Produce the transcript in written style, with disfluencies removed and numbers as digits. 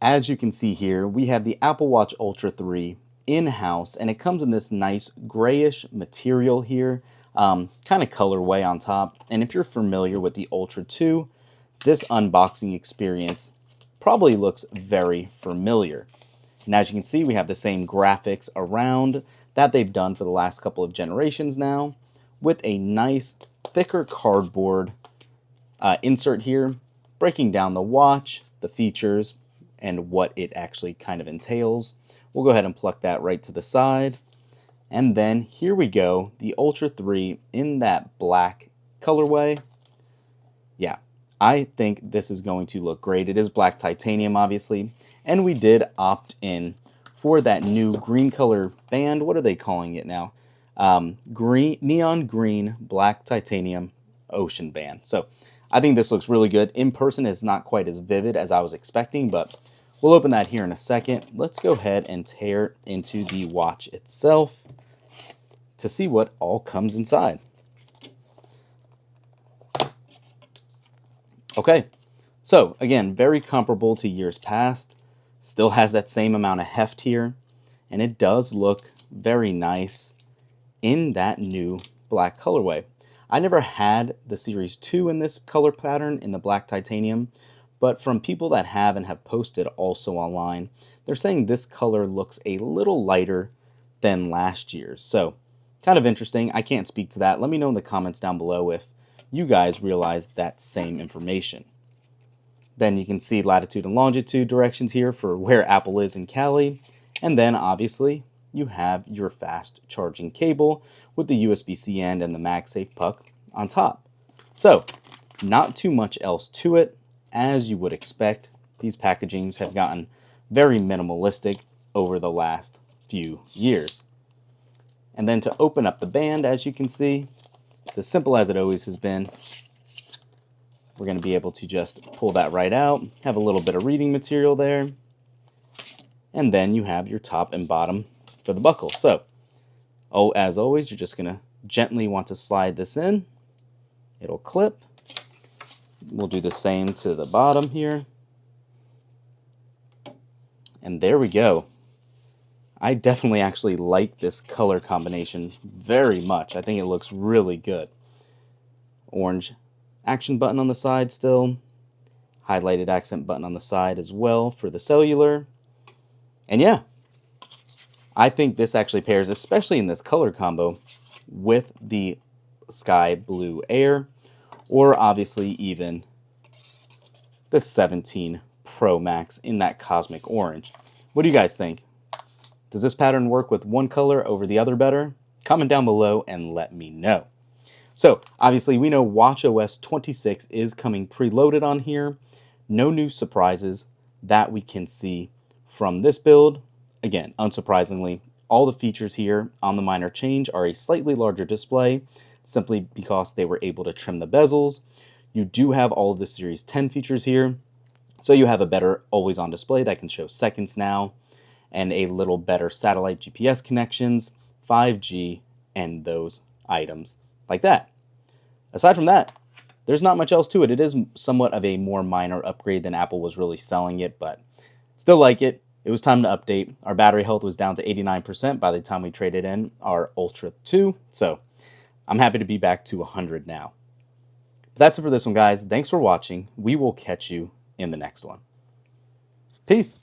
As you can see here, we have the Apple Watch Ultra 3 in-house, and it comes in this nice grayish material here, kind of colorway on top. And if you're familiar with the Ultra 2, this unboxing experience probably looks very familiar. And as you can see, we have the same graphics around that they've done for the last couple of generations now, with a nice thicker cardboard insert here, breaking down the watch, the features, and what it actually kind of entails. We'll go ahead and pluck that right to the side. And then here we go, the Ultra 3 in that black colorway. Yeah, I think this is going to look great. It is black titanium, obviously, and we did opt in for that new green color band. What are they calling it now? Neon green black titanium ocean band. So I think this looks really good. In person, it's not quite as vivid as I was expecting, but we'll open that here in a second. Let's go ahead and tear into the watch itself to see what all comes inside. Okay, so again, very comparable to years past. Still has that same amount of heft here, and it does look very nice in that new black colorway. I never had the Series 2 in this color pattern in the black titanium, but from people that have and have posted also online, they're saying this color looks a little lighter than last year's. So kind of interesting. I can't speak to that. Let me know in the comments down below if you guys realize that same information. Then you can see latitude and longitude directions here for where Apple is in Cali. And then obviously you have your fast charging cable with the USB-C end and the MagSafe puck on top. So not too much else to it. As you would expect, these packagings have gotten very minimalistic over the last few years. And then to open up the band, as you can see, it's as simple as it always has been. We're going to be able to just pull that right out, have a little bit of reading material there, and then you have your top and bottom for the buckle. So, as always, you're just going to gently want to slide this in. It'll clip. We'll do the same to the bottom here. And there we go. I definitely actually like this color combination very much. I think it looks really good. Orange action button on the side still. Highlighted accent button on the side as well for the cellular. And yeah, I think this actually pairs, especially in this color combo, with the Sky Blue Air, or obviously even the 17 Pro Max in that cosmic orange. What do you guys think? Does this pattern work with one color over the other better? Comment down below and let me know. So obviously we know watchOS 26 is coming preloaded on here. No new surprises that we can see from this build. Again, unsurprisingly, all the features here on the minor change are a slightly larger display, simply because they were able to trim the bezels. You do have all of the Series 10 features here, so you have a better always-on display that can show seconds now, and a little better satellite GPS connections, 5G, and those items like that. Aside from that, there's not much else to it. It is somewhat of a more minor upgrade than Apple was really selling it, but still like it. It was time to update. Our battery health was down to 89% by the time we traded in our Ultra 2, so I'm happy to be back to 100 now. But that's it for this one, guys. Thanks for watching. We will catch you in the next one. Peace.